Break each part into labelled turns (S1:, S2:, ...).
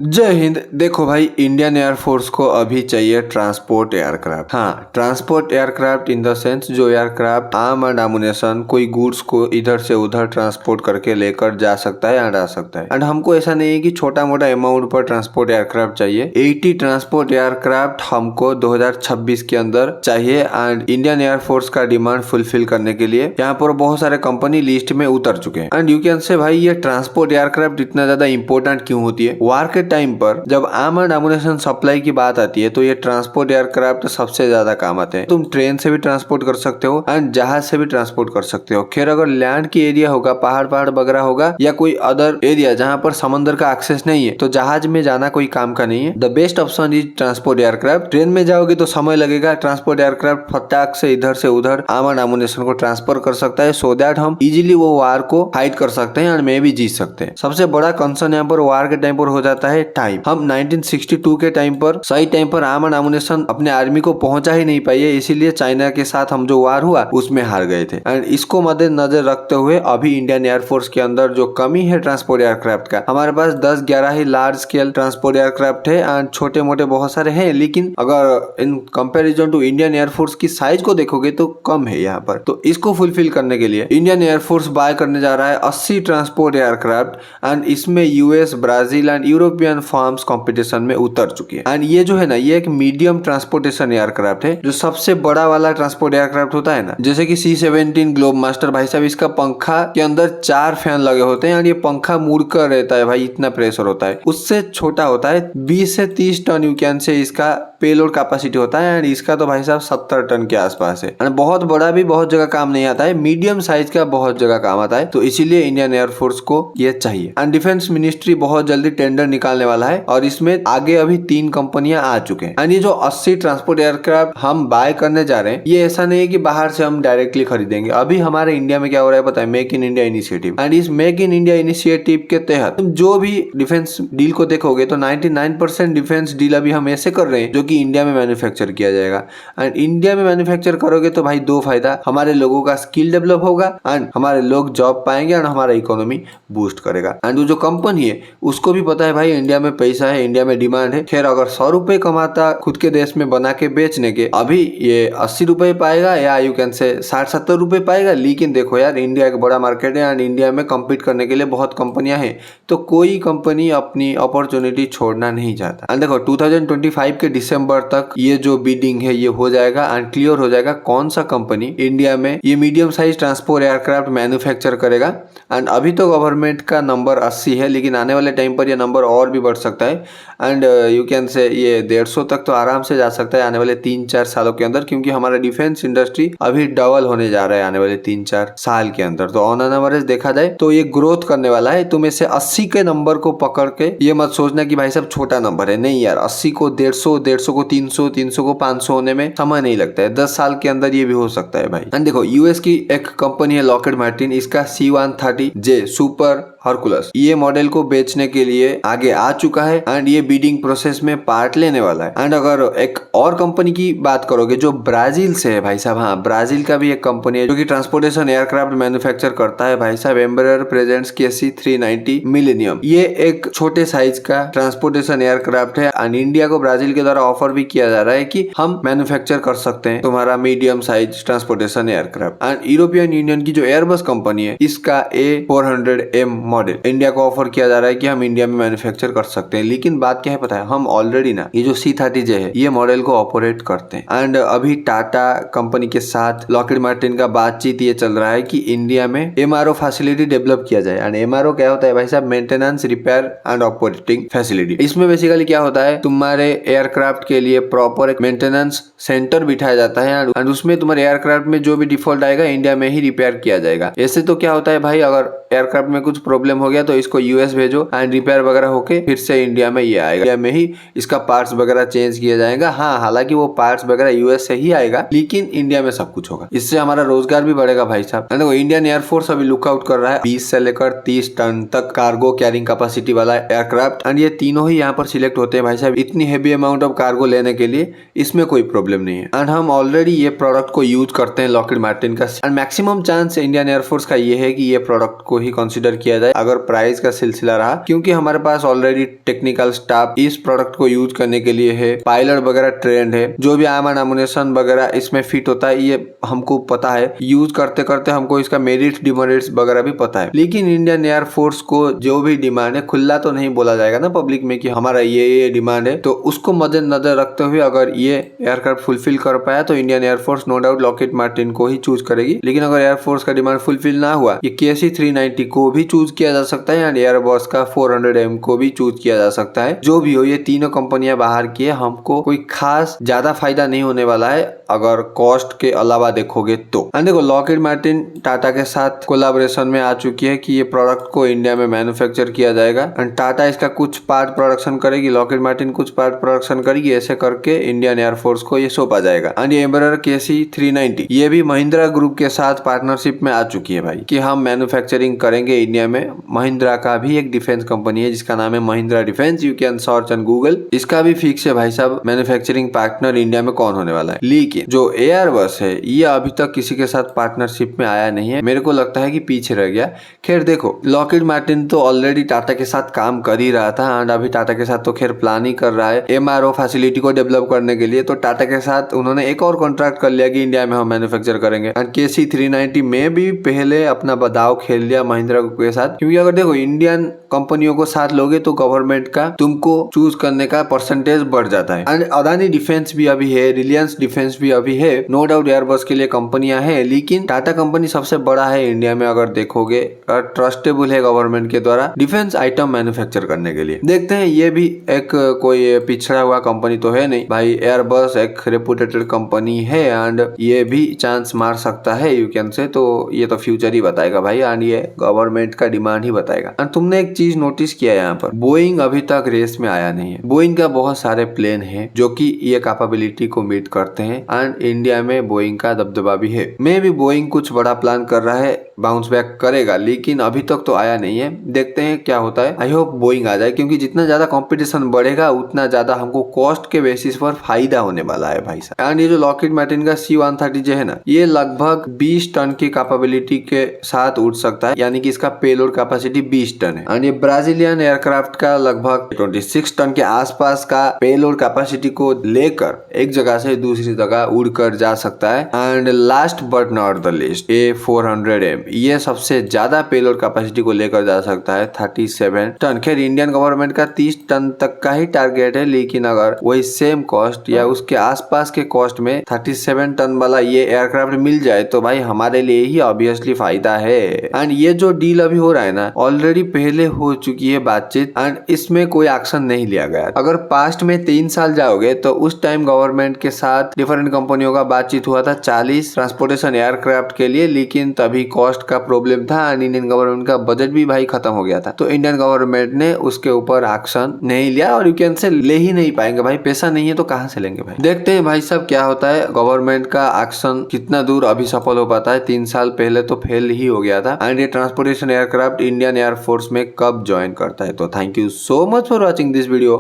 S1: जय हिंद। देखो भाई, इंडियन एयरफोर्स को अभी चाहिए ट्रांसपोर्ट एयरक्राफ्ट। हाँ, transport aircraft in the sense जो एयरक्राफ्ट आर्म एंड एमुनेशन कोई गुड्स को इधर से उधर ट्रांसपोर्ट करके लेकर जा सकता है एंड आ सकता है। एंड हमको ऐसा नहीं है कि छोटा मोटा अमाउंट पर ट्रांसपोर्ट एयरक्राफ्ट चाहिए। 80 ट्रांसपोर्ट एयरक्राफ्ट हमको 2026 के अंदर चाहिए एंड इंडियन एयरफोर्स का डिमांड फुलफिल करने के लिए यहाँ पर बहुत सारे कंपनी लिस्ट में उतर चुके हैं। एंड यू कैन से भाई ये ट्रांसपोर्ट एयरक्राफ्ट इतना ज्यादा इंपॉर्टेंट क्यों होती है? वार के टाइम पर जब आर्म एंड एमुनेशन सप्लाई की बात आती है तो ये ट्रांसपोर्ट एयरक्राफ्ट सबसे ज्यादा काम आते हैं। तुम ट्रेन से भी ट्रांसपोर्ट कर सकते हो एंड जहाज से भी ट्रांसपोर्ट कर सकते हो। खैर अगर लैंड की एरिया होगा, पहाड़ पहाड़ वगैरह होगा या कोई अदर एरिया जहाँ पर समंदर का एक्सेस नहीं है तो जहाज में जाना कोई काम का नहीं है। The best option is transport aircraft. Train में जाओगे तो समय लगेगा, ट्रांसपोर्ट एयरक्राफ्ट फटाक से इधर से उधर आर्म एंड एमुनेशन को ट्रांसफर कर सकता है सो दैट हम इजिली वो वार को फाइट कर सकते हैं एंड मे भी जीत सकते हैं। सबसे बड़ा कंसर्न यहाँ पर वार के टाइम पर हो जाता है टाइम। हम 1962 के टाइम पर सही टाइम पर आर्म एंड एमुनेशन अपने आर्मी को पहुंचा ही नहीं पाए, इसीलिए चाइना के साथ हम जो वार हुआ उसमें हार गए थे। एंड इसको मद्देनजर रखते हुए अभी इंडियन एयरफोर्स के अंदर जो कमी है ट्रांसपोर्ट एयरक्राफ्ट का, हमारे पास 10-11 ही लार्ज स्केल ट्रांसपोर्ट एयरक्राफ्ट है एंड छोटे मोटे बहुत सारे हैं, लेकिन अगर in comparison to Indian air force की साइज को देखोगे तो कम है यहाँ पर। तो इसको फुलफिल करने के लिए इंडियन एयरफोर्स बाय करने जा रहा है 80 ट्रांसपोर्ट एयरक्राफ्ट एंड इसमें US, Brazil and European firms competition में उतर चुकी है। एंड ये जो है ना, ये एक मीडियम ट्रांसपोर्टेशन एयरक्राफ्ट है। जो सबसे बड़ा वाला ट्रांसपोर्ट एयरक्राफ्ट होता है ना, जैसे कि C-17 ग्लोब मास्टर, भाई साहब इसका पंखा के अंदर 4 फैन लगे होते हैं एंड ये पंखा मुड़कर रहता है भाई, इतना प्रेशर होता है। उससे छोटा होता है, 20 से 30 टन यू कैन से इसका पेलोड कैपेसिटी होता है एंड इसका तो भाई साहब 70 टन के आसपास है। एंड बहुत बड़ा भी बहुत जगह काम नहीं आता है, मीडियम साइज का बहुत जगह काम आता है। तो इसीलिए इंडियन एयरफोर्स को ये चाहिए। एंड डिफेंस मिनिस्ट्री बहुत जल्दी टेंडर निकालने वाला है और इसमें आगे अभी 3 कंपनियां आ चुके हैं। एंड ये जो 80 ट्रांसपोर्ट एयरक्राफ्ट हम बाय करने जा रहे हैं, ये ऐसा नहीं है कि बाहर से हम डायरेक्टली खरीदेंगे। अभी हमारे इंडिया में क्या हो रहा है पता है? Make in India initiative. And इस मेक इन इंडिया इनिशिएटिव के तहत तुम जो भी डिफेंस डील को देखोगे तो 99% डिफेंस डील अभी हम ऐसे कर रहे हैं जो कि इंडिया में मैन्युफैक्चर किया जाएगा। एंड इंडिया में मैन्युफैक्चर करोगे तो भाई 2 फायदा, हमारे लोगों का स्किल डेवलप होगा एंड हमारे लोग जॉब पाएंगे एंड हमारा इकोनॉमी बूस्ट करेगा। एंड जो कंपनी है उसको भी पता है भाई इंडिया में पैसा है, इंडिया में डिमांड है। खैर अगर 100 रुपए कमाता खुद के देश में बना के बेचने के, अभी ये 80 रुपए पाएगा या यू कैन से 60-70 रुपए पाएगा। लेकिन देखो यार, इंडिया एक बड़ा मार्केट है एंड इंडिया में कम्पीट करने के लिए बहुत कंपनियां हैं, तो कोई कंपनी अपनी अपॉर्चुनिटी छोड़ना नहीं चाहता। एंड देखो 2025 के दिसंबर तक ये जो बिडिंग है ये हो जाएगा एंड क्लियर हो जाएगा कौन सा कंपनी इंडिया में ये medium size transport aircraft manufacture करेगा। एंड अभी तो गवर्नमेंट का नंबर 80 है, लेकिन आने वाले टाइम पर ये नंबर और भी बढ़ सकता है एंड यू कैन से ये 150 तक तो आराम से जा सकता है आने वाले 3-4 सालों के अंदर, क्योंकि हमारा डिफेंस इंडस्ट्री अभी डबल होने जा रहा है आने वाले 3-4 साल के अंदर। तो ऑन एन एवरेज देखा जाए तो ये ग्रोथ करने वाला है। तुम इसे 80 के नंबर को पकड़ के ये मत सोचना कि भाई साहब छोटा नंबर है, नहीं यार। 80 को 150 को 300 को 500 होने में समय नहीं लगता है, 10 साल के अंदर ये भी हो सकता है भाई। एंड देखो यूएस की एक कंपनी है लॉकहीड मार्टिन, इसका C-130J सुपर हरकुलस ये मॉडल को बेचने के लिए आगे आ चुका है एंड ये बिडिंग प्रोसेस में पार्ट लेने वाला है। एंड अगर एक और कंपनी की बात करोगे जो ब्राजील से है भाई साहब, हाँ ब्राजील का भी एक कंपनी है जो कि ट्रांसपोर्टेशन एयरक्राफ्ट मैन्युफैक्चर करता है भाई साहब, एम्ब्रेयर प्रेजेंट्स KC-390 मिलेनियम। ये एक छोटे साइज का ट्रांसपोर्टेशन एयरक्राफ्ट है एंड इंडिया को ब्राजील के द्वारा ऑफर भी किया जा रहा है कि हम मैन्युफैक्चर कर सकते हैं तुम्हारा medium size transportation aircraft. And European union की जो एयरबस कंपनी है, इसका A400M मॉडल इंडिया को ऑफर किया जा रहा है कि हम इंडिया में मैन्युफैक्चर कर सकते हैं। लेकिन बात क्या है पता है? हम ऑलरेडी ना ये जो C-30J है ये मॉडल को ऑपरेट करते हैं एंड अभी टाटा कंपनी के साथ लॉकहीड मार्टिन का बातचीत ये चल रहा है कि इंडिया में MRO फैसिलिटी डेवलप किया जाए। एंड MRO क्या होता है भाई साहब? Maintenance, repair and operating facility. इसमें बेसिकली क्या होता है, तुम्हारे एयरक्राफ्ट के लिए प्रॉपर एक मेंटेनेंस सेंटर बिठाया जाता है एंड उसमें तुम्हारे एयरक्राफ्ट में जो भी डिफॉल्ट आएगा इंडिया में ही रिपेयर किया जाएगा। ऐसे तो क्या होता है भाई, अगर एयरक्राफ्ट में कुछ प्रॉब्लम हो गया तो इसको यूएस भेजो एंड रिपेयर वगैरह होके फिर से इंडिया में ये आएगा, इंडिया में ही इसका पार्ट्स वगैरह चेंज किया जाएगा। हाँ, हालांकि वो पार्ट्स वगैरह यूएस से ही आएगा, लेकिन इंडिया में सब कुछ होगा। इससे हमारा रोजगार भी बढ़ेगा भाई साहब। देखो इंडियन एयरफोर्स अभी लुकआउट कर रहा है 20 से लेकर 30 टन तक कार्गो कैरिंग कैपेसिटी वाला एयरक्राफ्ट एंड ये तीनों ही यहाँ पर सिलेक्ट होते हैं भाई साहब। इतनी हेवी अमाउंट ऑफ कार्गो लेने के लिए इसमें कोई प्रॉब्लम नहीं है एंड हम ऑलरेडी ये प्रोडक्ट को यूज करते हैं लॉकहीड मार्टिन का and maximum chance Indian air force का ये है कि ये प्रोडक्ट को ही कंसिडर किया जाए अगर प्राइस का सिलसिला रहा, क्योंकि हमारे पास ऑलरेडी टेक्निकल स्टाफ इस प्रोडक्ट को यूज करने के लिए है, पायलट वगैरह ट्रेंड है, जो भी आर्म एंड एमुनेशन वगैरह इसमें फिट होता है ये हमको पता है, यूज करते करते हमको इसका मेरिट्स डिमेरिट्स वगैरह भी पता है। लेकिन इंडियन एयरफोर्स को जो भी डिमांड है, खुला तो नहीं बोला जाएगा ना पब्लिक में कि हमारा ये डिमांड है, तो उसको मद्देनजर रखते हुए अगर ये एयरक्राफ्ट फुलफिल कर पाया तो Indian air force no doubt Lockheed Martin को ही चूज करेगी। लेकिन अगर एयरफोर्स का डिमांड फुलफिल ना हुआ, ये KC-390 को भी चूज किया जा सकता है एंड एयरबस का 400M को भी चूज किया जा सकता है। जो भी हो, ये तीनों कंपनियां बाहर की है, हमको कोई खास ज्यादा फायदा नहीं होने वाला है अगर कॉस्ट के अलावा देखोगे तो। देखो, लॉकहीड मार्टिन टाटा के साथ कोलैबोरेशन में आ चुकी है कि ये प्रोडक्ट को इंडिया में मैन्युफैक्चर किया जाएगा एंड टाटा इसका कुछ पार्ट प्रोडक्शन करेगी, लॉकहीड मार्टिन कुछ पार्ट प्रोडक्शन करेगी, ऐसे करके इंडियन एयरफोर्स को ये सौंपा जाएगा। एंड ये एम्ब्रेयर KC-390 ये भी महिंद्रा ग्रुप के साथ पार्टनरशिप में आ चुकी है भाई, कि हम मैन्युफैक्चरिंग करेंगे इंडिया में। महिंद्रा का भी एक डिफेंस कंपनी है जिसका नाम है Mahindra defence, you can search on Google. इसका भी फिक्स है भाई साहब मैन्युफैक्चरिंग पार्टनर इंडिया में कौन होने वाला है। लेकिन जो एयरबस है ये अभी तक किसी के साथ पार्टनरशिप में आया नहीं है, मेरे को लगता है कि पीछे रह गया। खैर देखो, लॉकहीड मार्टिन तो ऑलरेडी टाटा के साथ काम कर ही रहा था एंड अभी टाटा के साथ तो खैर प्लान ही कर रहा है MRO फैसिलिटी को डेवलप करने के लिए। तो टाटा के साथ उन्होंने एक और कॉन्ट्रैक्ट कर लिया कि इंडिया में हम मैन्युफैक्चर करेंगे एंड KC-390 में भी पहले अपना बदाव खेल लिया महिंद्रा के साथ, क्योंकि अगर देखो इंडियन कंपनियों को साथ लोगे तो गवर्नमेंट का तुमको चूज करने का परसेंटेज बढ़ जाता है। एंड अदानी डिफेंस भी अभी है, रिलायंस डिफेंस भी अभी है, नो डाउट एयरबस के लिए कंपनियां हैं, लेकिन टाटा कंपनी सबसे बड़ा है इंडिया में अगर देखोगे, ट्रस्टेबल है गवर्नमेंट के द्वारा डिफेंस आइटम मैन्युफैक्चर करने के लिए। देखते हैं, ये भी एक कोई पिछड़ा हुआ कंपनी तो है नहीं भाई, एयरबस एक रेपुटेटेड कंपनी है एंड ये भी चांस मार सकता है यू कैन से। तो ये तो फ्यूचर ही बताएगा भाई एंड ये गवर्नमेंट का डिमांड ही बताएगा। एंड तुमने एक चीज नोटिस किया यहाँ पर, बोइंग अभी तक रेस में आया नहीं है। बोइंग का बहुत सारे प्लेन है जो कि ये कैपेबिलिटी को मीट करते हैं एंड इंडिया में बोइंग का दबदबा भी है। मे भी बोइंग कुछ बड़ा प्लान कर रहा है, बाउंस बैक करेगा, लेकिन अभी तक तो आया नहीं है। देखते हैं क्या होता है। आई होप बोइंग आ जाए, क्योंकि जितना ज्यादा कंपटीशन बढ़ेगा उतना ज्यादा हमको कॉस्ट के बेसिस पर फायदा होने वाला है भाई साहब। एंड ये जो लॉकहीड मार्टिन का C-130 जो है ना, ये लगभग 20 टन की कैपेबिलिटी के साथ उड़ सकता है, यानी कि इसका पेलोड कैपेसिटी 20 टन है। एंड ये ब्राजीलियन एयरक्राफ्ट का लगभग 26 टन के आसपास का पेलोड कैपेसिटी को लेकर एक जगह से दूसरी जगह उड़कर जा सकता है। And last but not the list, A400M ये सबसे ज्यादा पेलोड कैपेसिटी को लेकर जा सकता है 37 टन। खैर इंडियन गवर्नमेंट का 30 टन तक का ही टारगेट है, लेकिन अगर वही सेम कॉस्ट या उसके आसपास के कॉस्ट में 37 टन वाला ये एयरक्राफ्ट मिल जाए तो भाई हमारे लिए ही ऑब्वियसली फायदा है। एंड ये जो डील अभी हो रहा है ना, ऑलरेडी पहले हो चुकी है बातचीत एंड इसमें कोई एक्शन नहीं लिया गया। अगर पास्ट में 3 साल जाओगे तो उस टाइम गवर्नमेंट के साथ डिफरेंट कंपनियों का बातचीत हुआ था 40 ट्रांसपोर्टेशन एयरक्राफ्ट के लिए, लेकिन तभी कॉस्ट का प्रॉब्लम था एंड इंडियन गवर्नमेंट का बजट भी भाई खत्म हो गया था। तो इंडियन गवर्नमेंट ने उसके ऊपर एक्शन नहीं लिया और यू कैन से ले ही नहीं पाएंगे भाई, पैसा नहीं है तो कहां से लेंगे भाई। देखते हैं भाई साहब क्या होता है, गवर्नमेंट का एक्शन कितना दूर अभी सफल हो पाता है। 3 साल पहले तो फेल ही हो गया था। एंड ये ट्रांसपोर्टेशन एयरक्राफ्ट इंडियन एयरफोर्स में कब ज्वाइन करता है। तो thank you so much for watching this video.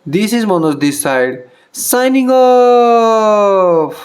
S1: This is Manoj this side signing off.